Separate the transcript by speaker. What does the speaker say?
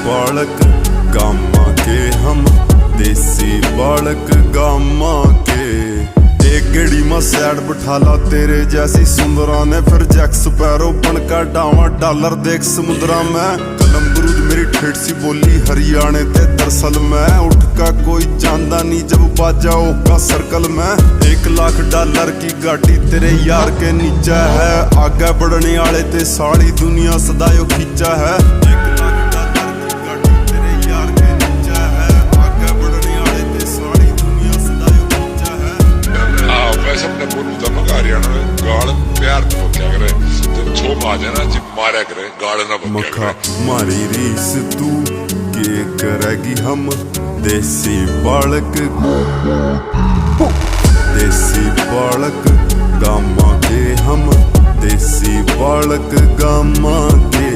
Speaker 1: बालक गामा के हम, देसी बालक गामा के। एक गेड़ी में सैड बिठाला तेरे जैसी सुंदरा ने, फिर जैक स्पैरो बनकर डावा डॉलर देख समुद्रा में। कलम गुरूज मेरी ठेठ सी बोली हरियाणे ते, दरअसल मैं उठ का कोई जानदा नहीं जब बाजा होगा सर्कल में। 1 लाख डॉलर की गाड़ी तेरे यार के नीचे है, आगे बढ़ने वाले ते सारी दुनिया सदायो खींचा है। 1 लाख डॉलर की गाड़ी तेरे यार के नीचे है, आगे बढ़ने वाले ते सारी दुनिया सदायो खींचा है।
Speaker 2: वैसे अपने बोलू तो मगा हरियाणा में गाल प्यार तो क्या करे, जब छो आ जाए ना जब मारा करे गाल ना बक्या करे।
Speaker 1: मारी रीस तू के करेगी हम, देसी बालक देसी बालक गामा के हम, देसी बालक गामा के।